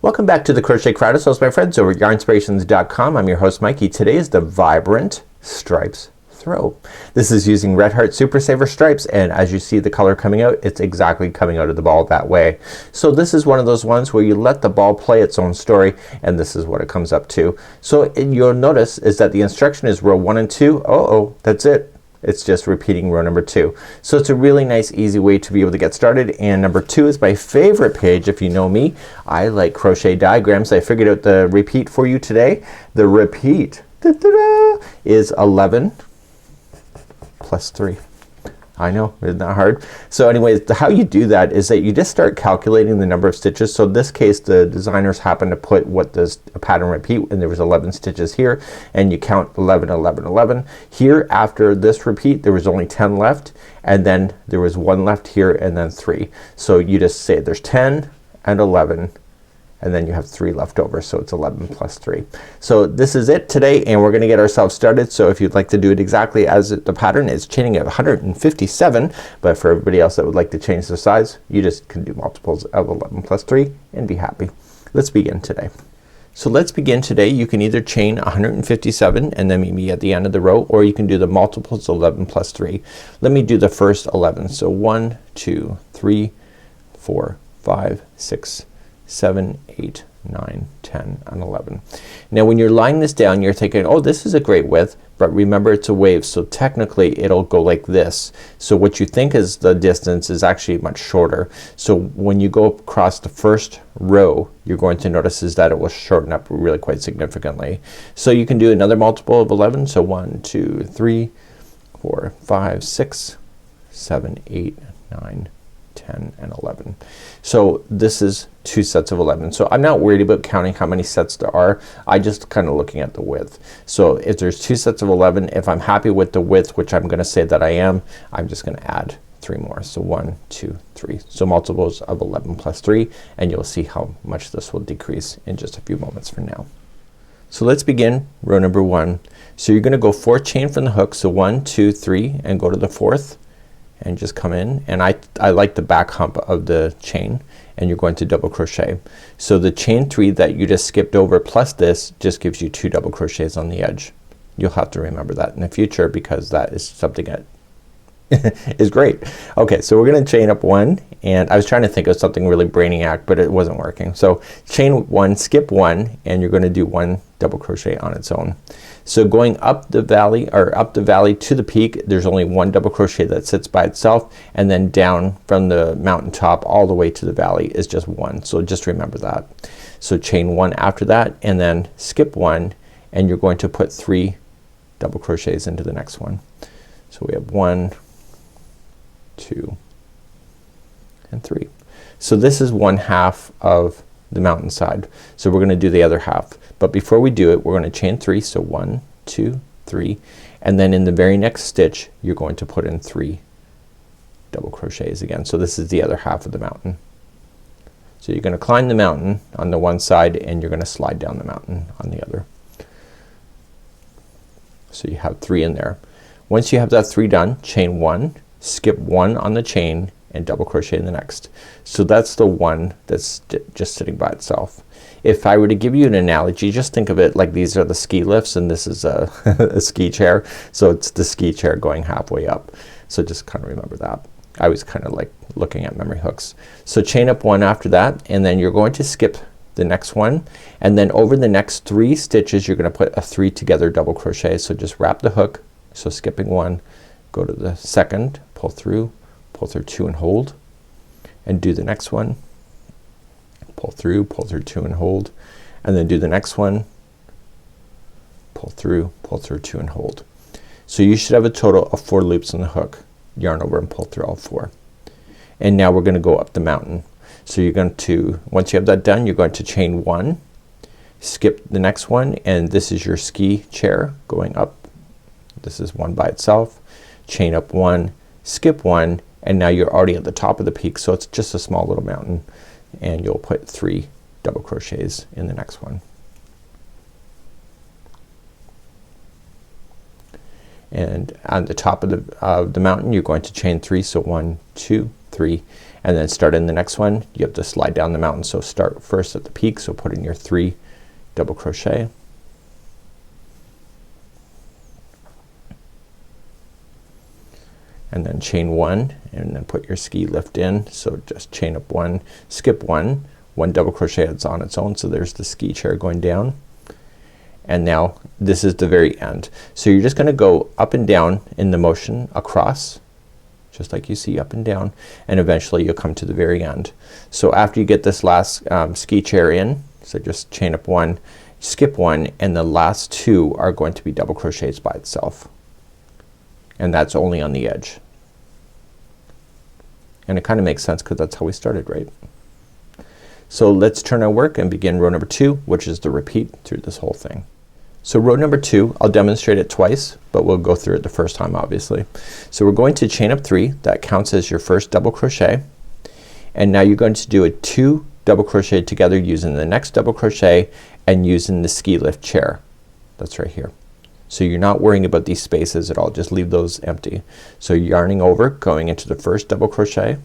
Welcome back to the Crochet Crowd. So my friends over at yarnspirations.com. I'm your host Mikey. Today is the Vibrant Stripes Throw. This is using Red Heart Super Saver stripes, and as you see the color coming out, it's exactly coming out of the ball that way. So this is one of those ones where you let the ball play its own story, and this is what it comes up to. So you'll notice is that the instruction is row 1 and 2. That's it. It's just repeating row number 2. So it's a really nice easy way to be able to get started, and number 2 is my favorite page. If you know me, I like crochet diagrams. I figured out the repeat for you today. The repeat is 11 plus 3. I know, isn't that hard? So anyways, how you do that is that you just start calculating the number of stitches. So in this case the designers happened to put what does a pattern repeat, and there was 11 stitches here, and you count 11 11 11. Here after this repeat there was only 10 left, and then there was 1 left here, and then 3. So you just say there's 10 and 11, and then you have 3 left over, so it's 11 plus 3. So this is it today, and we're gonna get ourselves started. So if you'd like to do it exactly as the pattern is chaining at 157, but for everybody else that would like to change the size, you just can do multiples of 11 plus 3 and be happy. Let's begin today. So let's begin today. You can either chain 157 and then meet me at the end of the row, or you can do the multiples of 11 plus 3. Let me do the first 11. So 1 2 3 4 5 6 7 8 9 10 and 11. Now when you're lying this down, you're thinking, oh, this is a great width, but remember it's a wave, so technically it'll go like this. So what you think is the distance is actually much shorter. So when you go across the first row, you're going to notice is that it will shorten up really quite significantly. So you can do another multiple of 11. So 1 2 3 4 5 6 7 8 9 10 and 11. So this is 2 sets of 11. So I'm not worried about counting how many sets there are. I just kind of looking at the width. So if there's 2 sets of 11, if I'm happy with the width, which I'm gonna say that I am, I'm just gonna add 3 more. So 1 2 3. So multiples of 11 plus 3, and you'll see how much this will decrease in just a few moments from now. So let's begin row number 1. So you're gonna go 4 chain from the hook. So 1 2 3 and go to the 4th and just come in, and I like the back hump of the chain, and you're going to double crochet. So the chain 3 that you just skipped over plus this just gives you 2 double crochets on the edge. You'll have to remember that in the future because that is something that is great. Okay, so we're gonna chain up 1, and I was trying to think of something really brainiac, but it wasn't working. So chain 1, skip 1, and you're gonna do 1 double crochet on its own. So going up the valley, or up the valley to the peak, there's only 1 double crochet that sits by itself, and then down from the mountain top all the way to the valley is just 1. So just remember that. So chain 1 after that, and then skip 1, and you're going to put 3 double crochets into the next one. So we have 1 2 and 3. So this is 1/2 of the mountainside. So we're gonna do the other half, but before we do it we're gonna chain 3. So 1 2 3, and then in the very next stitch you're going to put in 3 double crochets again. So this is the other half of the mountain. So you're gonna climb the mountain on the one side, and you're gonna slide down the mountain on the other. So you have 3 in there. Once you have that 3 done, chain 1, skip 1 on the chain, and double crochet in the next. So that's the one that's just sitting by itself. If I were to give you an analogy, just think of it like these are the ski lifts, and this is a, a ski chair. So it's the ski chair going halfway up. So just kind of remember that. I was kind of like looking at memory hooks. So chain up 1 after that, and then you're going to skip the next one, and then over the next 3 stitches you're gonna put a 3 together double crochet. So just wrap the hook, so skipping 1, go to the second, pull through 2 and hold, and do the next one, pull through 2 and hold, and then do the next one, pull through 2 and hold. So you should have a total of 4 loops on the hook. Yarn over and pull through all 4. And now we're gonna go up the mountain. So you're going to, once you have that done, you're going to chain 1, skip the next one, and this is your ski chair going up. This is 1 by itself, chain up 1, skip 1, and now you're already at the top of the peak, so it's just a small little mountain, and you'll put 3 double crochets in the next one. And on the top of the mountain you're going to chain 3. So 1 2 3, and then start in the next one. You have to slide down the mountain, so start first at the peak, so put in your 3 double crochet, and then chain 1 and then put your ski lift in. So just chain up 1, skip 1 double crochet that's on its own. So there's the ski chair going down, and now this is the very end. So you're just gonna go up and down in the motion across, just like you see up and down, and eventually you'll come to the very end. So after you get this last ski chair in, so just chain up 1, skip 1, and the last 2 are going to be double crochets by itself, and that's only on the edge. And it kind of makes sense because that's how we started, right? So let's turn our work and begin row number 2, which is the repeat through this whole thing. So row number 2, I'll demonstrate it twice, but we'll go through it the first time obviously. So we're going to chain up 3, that counts as your first double crochet, and now you're going to do a 2 double crochet together using the next double crochet and using the ski lift chair. That's right here. So you're not worrying about these spaces at all, just leave those empty. So yarning over, going into the first double crochet,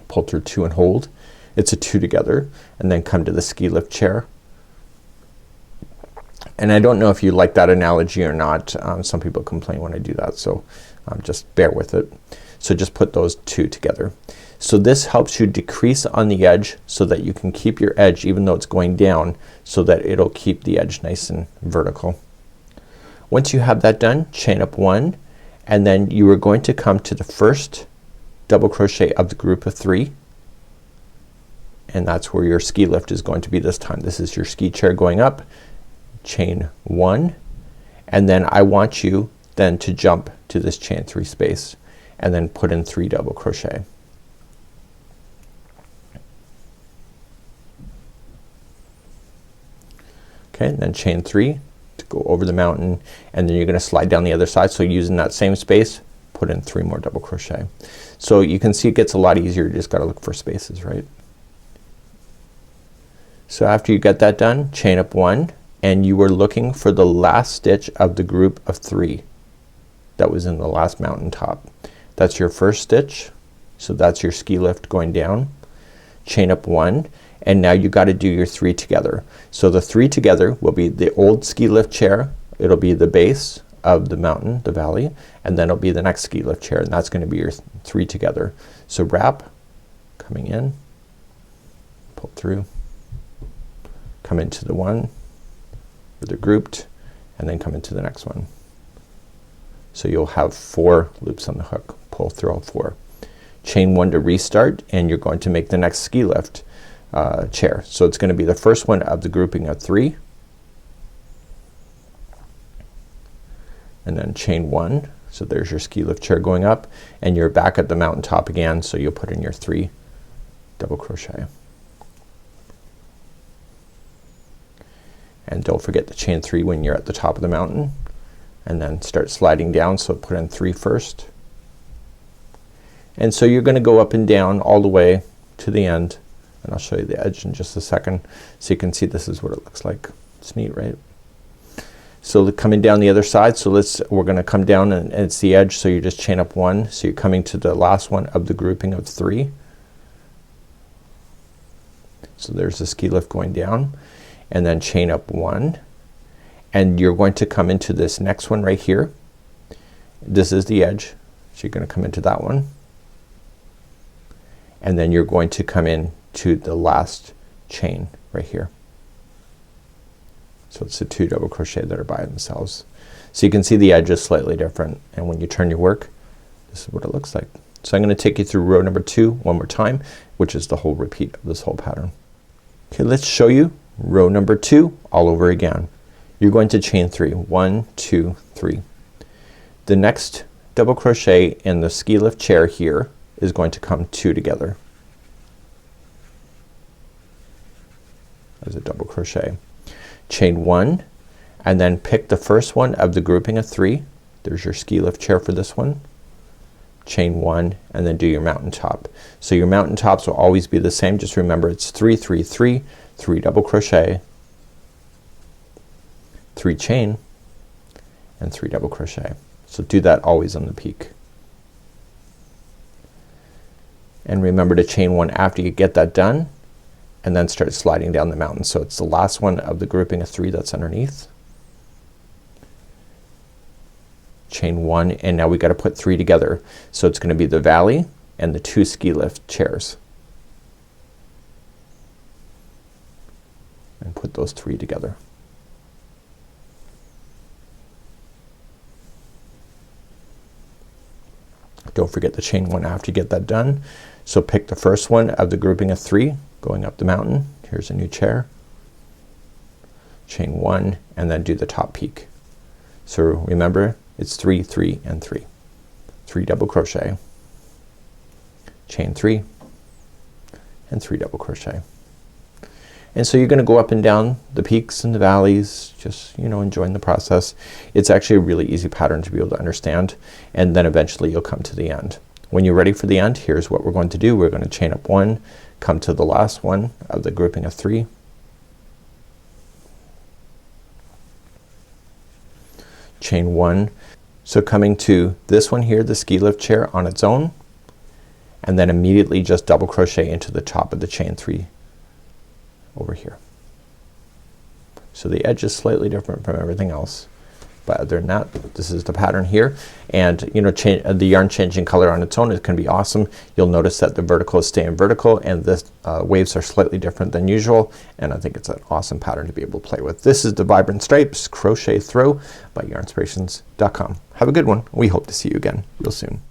pull through 2 and hold. It's a 2 together, and then come to the ski lift chair. And I don't know if you like that analogy or not. Some people complain when I do that, so just bear with it. So just put those 2 together. So this helps you decrease on the edge so that you can keep your edge even though it's going down, so that it'll keep the edge nice and vertical. Once you have that done, chain up 1, and then you are going to come to the first double crochet of the group of 3, and that's where your ski lift is going to be this time. This is your ski chair going up, chain 1, and then I want you then to jump to this chain 3 space and then put in 3 double crochet. Okay, and then chain 3 to go over the mountain, and then you're gonna slide down the other side. So using that same space, put in 3 more double crochet. So you can see it gets a lot easier. You just gotta look for spaces, right? So after you get that done, chain up 1, and you were looking for the last stitch of the group of 3 that was in the last mountain top. That's your first stitch, so that's your ski lift going down. Chain up 1, and now you got to do your 3 together. So the 3 together will be the old ski lift chair, it'll be the base of the mountain, the valley, and then it'll be the next ski lift chair, and that's gonna be your 3 together. So wrap, coming in, pull through, come into the one where they're grouped, and then come into the next one. So you'll have 4 loops on the hook. Pull through all 4. Chain 1 to restart, and you're going to make the next ski lift chair. So it's gonna be the first one of the grouping of 3, and then chain 1. So there's your ski lift chair going up, and you're back at the mountain top again, so you'll put in your 3 double crochet. And don't forget to chain 3 when you're at the top of the mountain, and then start sliding down. So put in 3 first, and so you're gonna go up and down all the way to the end, and I'll show you the edge in just a second so you can see this is what it looks like. It's neat, right? So coming down the other side, so we're gonna come down, and it's the edge, so you just chain up 1, so you're coming to the last one of the grouping of 3. So there's the ski lift going down, and then chain up 1, and you're going to come into this next one right here. This is the edge, so you're gonna come into that one, and then you're going to come in to the last chain right here. So it's the 2 double crochet that are by themselves. So you can see the edge is slightly different, and when you turn your work, this is what it looks like. So I'm gonna take you through row number 2 one more time, which is the whole repeat of this whole pattern. Okay, let's show you row number 2 all over again. You're going to chain 3. 1, 2, 3. The next double crochet in the ski lift chair here is going to come 2 together as a double crochet. Chain 1, and then pick the first one of the grouping of 3. There's your ski lift chair for this one. Chain 1, and then do your mountain top. So your mountain tops will always be the same. Just remember it's 3, 3, 3, 3 double crochet, 3 chain, and 3 double crochet. So do that always on the peak. And remember to chain one after you get that done, and then start sliding down the mountain. So it's the last one of the grouping of 3 that's underneath. Chain one, and now we got to put 3 together. So it's gonna be the valley and the 2 ski lift chairs. And put those 3 together. Don't forget to chain one after you get that done. So pick the first one of the grouping of 3 going up the mountain. Here's a new chair. Chain one and then do the top peak. So remember it's 3, 3 and 3. 3 double crochet, chain 3 and 3 double crochet. And so you're gonna go up and down the peaks and the valleys, just, you know, enjoying the process. It's actually a really easy pattern to be able to understand, and then eventually you'll come to the end. When you're ready for the end, here's what we're going to do. We're gonna chain up 1, come to the last one of the grouping of 3, chain 1. So coming to this one here, the ski lift chair on its own, and then immediately just double crochet into the top of the chain 3 over here. So the edge is slightly different from everything else, but other than that, this is the pattern here. And you know, the yarn changing color on its own, it can be awesome. You'll notice that the vertical is staying vertical and the waves are slightly different than usual, and I think it's an awesome pattern to be able to play with. This is the Vibrant Stripes Crochet Throw by yarnspirations.com. Have a good one. We hope to see you again real soon.